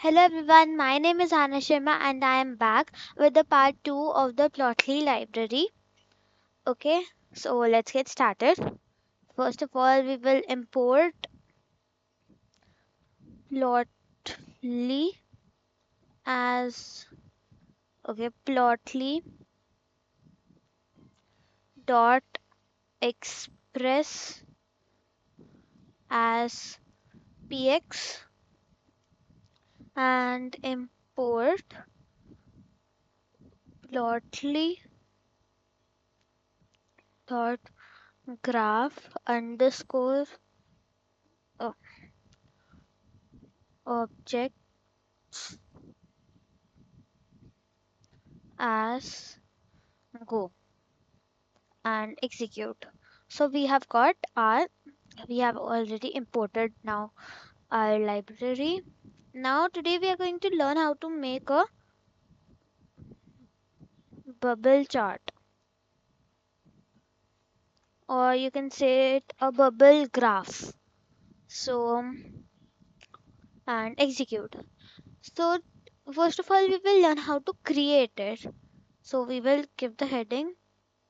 Hello everyone, my name is Hannah Sharma and I am back with the part 2 of the Plotly library. Okay, so let's get started. First of all, we will import Plotly as Plotly dot express as px and import Plotly dot graph underscore uh, objects as go and execute. So we have already imported now our library. Now today we are going to learn how to make a bubble chart, or you can say it a bubble graph. So and execute. So first of all we will learn how to create it. So we will give the heading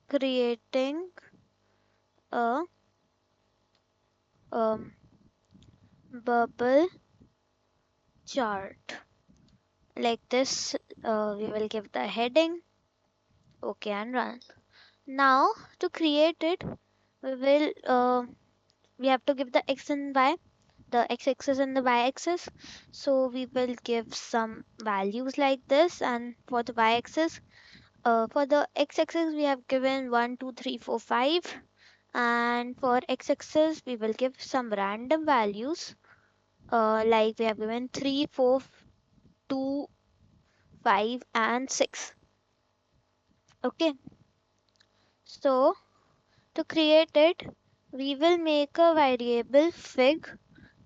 creating a um, bubble chart like this. We will give the heading. Okay, and run. Now to create it, we will we have to give the x and y, the x-axis and the y-axis. So we will give some values like this, and for the y-axis, for the x-axis we have given 1, 2, 3, 4, 5, and for x-axis we will give some random values, like we have given 3, 4, 2, 5, and 6. Okay, so to create it, we will make a variable fig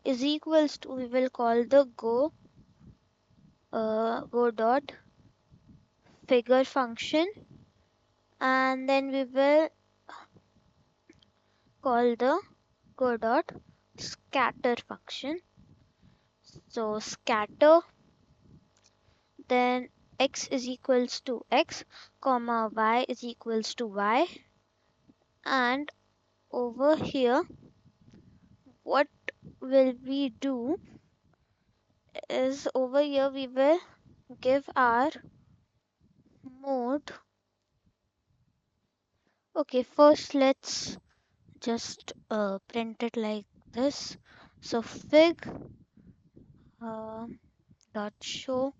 is equals to, we will call the go dot figure function, and then we will call the go dot scatter function. So scatter, then x is equals to x, comma y is equals to y, and over here what will we do is over here we will give our mode. Okay, first let's just print it like this. So fig uh, dot show.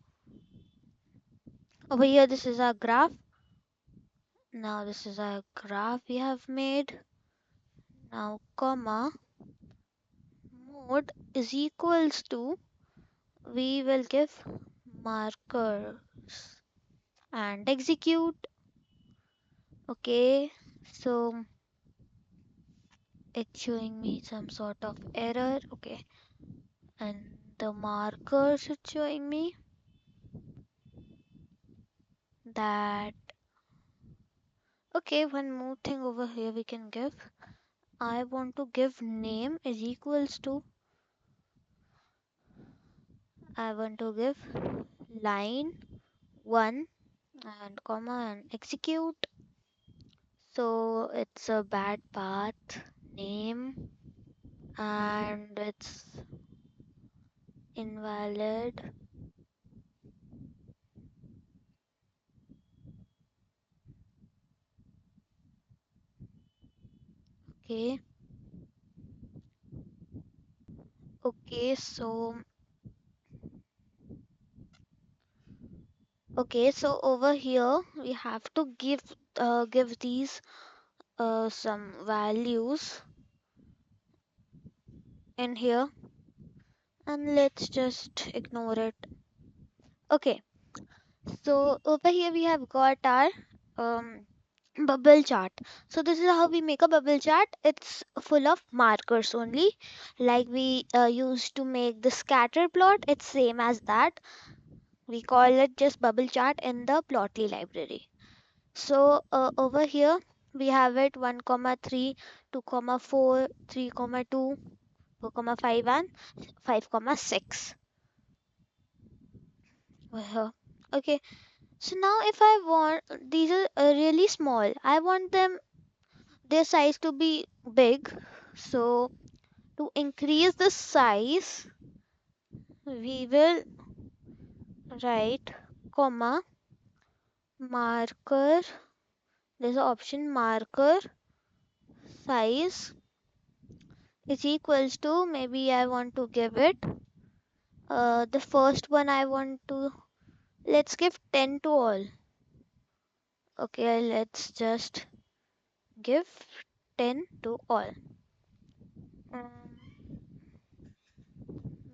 Over here this is our graph. Now this is our graph we have made. Now comma mode is equals to, we will give markers and execute. Okay, so it's showing me some sort of error. Okay, and the markers it's showing me that. Okay, one more thing over here we can give. I want to give name is equals to, I want to give line 1 and comma and execute. So it's a bad path name and it's invalid. Okay. Okay, so over here we have to give these some values in here, and let's just ignore it. Okay, so over here we have got our um, bubble chart. So this is how we make a bubble chart. It's full of markers only, like we used to make the scatter plot. It's same as that. We call it just bubble chart in the Plotly library. So over here we have it 1 comma 3, 2 comma 4, 3 comma 2, 4 comma 5, and 5 comma 6. over here. Okay, so now if I want these are really small, I want them their size to be big. So to increase the size, we will write comma marker. There's an option marker size is equals to, maybe I want to give it the first one I want to, let's give 10 to all. Okay, let's just give 10 to all. Um,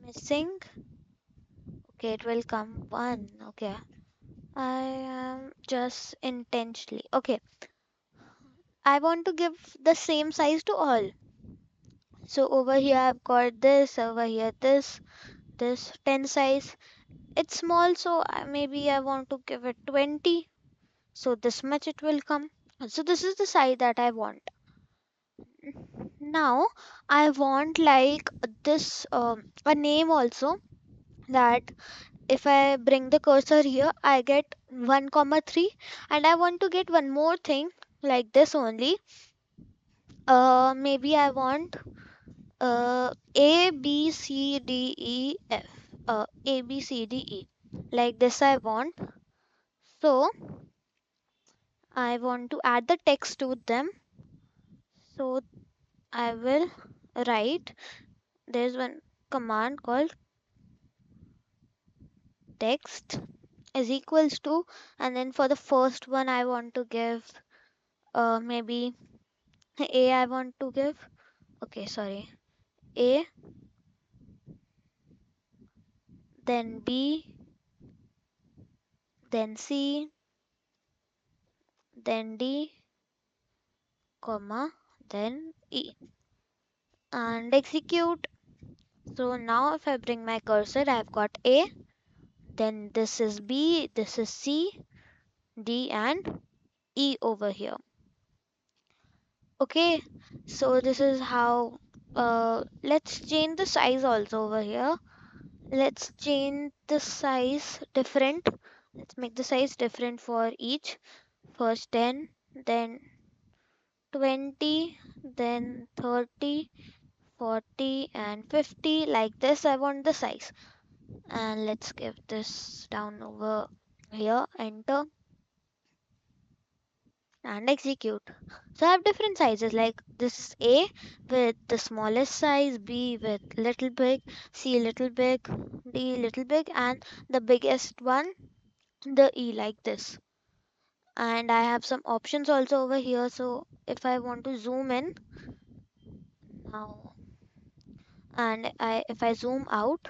Missing. Okay, it will come one. Okay, I am just intentionally. Okay, I want to give the same size to all. So over here I've got this, over here this 10 size. It's small, so maybe I want to give it 20. So this much it will come. So this is the size that I want. Now I want like this a name also, that if I bring the cursor here, I get 1 comma 3, and I want to get one more thing like this only. Maybe I want A B C D E F. A B C D E. Like this I want. So I want to add the text to them. So I will write. There's one command called text is equals to, and then for the first one I want to give maybe A I want to give. Okay, sorry. A, then B, then C, then D, comma, then E, and execute. So now if I bring my cursor, I've got A, then this is B, this is C, D, and E over here. Okay, so this is how. Let's change the size also over here. Let's change the size different. Let's make the size different for each. First 10, then 20, then 30, 40, and 50. Like this I want the size. And let's give this down over here, enter, and execute. So I have different sizes, like this is A with the smallest size, B with little big, C little big, D little big, and the biggest one, the E, like this. And I have some options also over here. So if I want to zoom in now, and if I zoom out,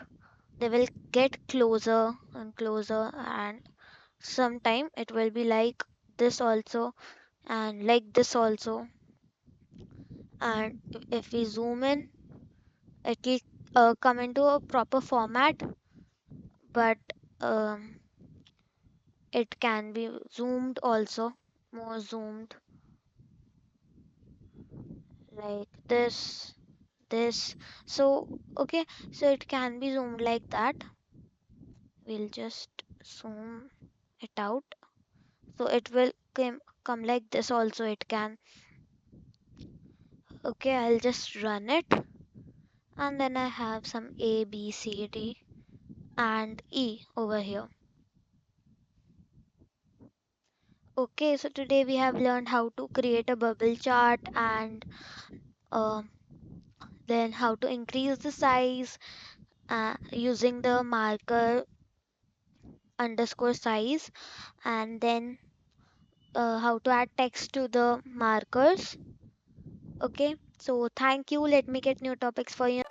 they will get closer and closer, and sometime it will be like this also, and like this also. And if we zoom in, it will come into a proper format, but um, it can be zoomed also, more zoomed, like this. So okay, so it can be zoomed like that. We'll just zoom it out, so it will come like this also, it can. Okay, I'll just run it, and then I have some A B C D and E over here. Okay, so today we have learned how to create a bubble chart, and uh, then how to increase the size using the marker underscore size, and then how to add text to the markers. Okay, so thank you. Let me get new topics for you.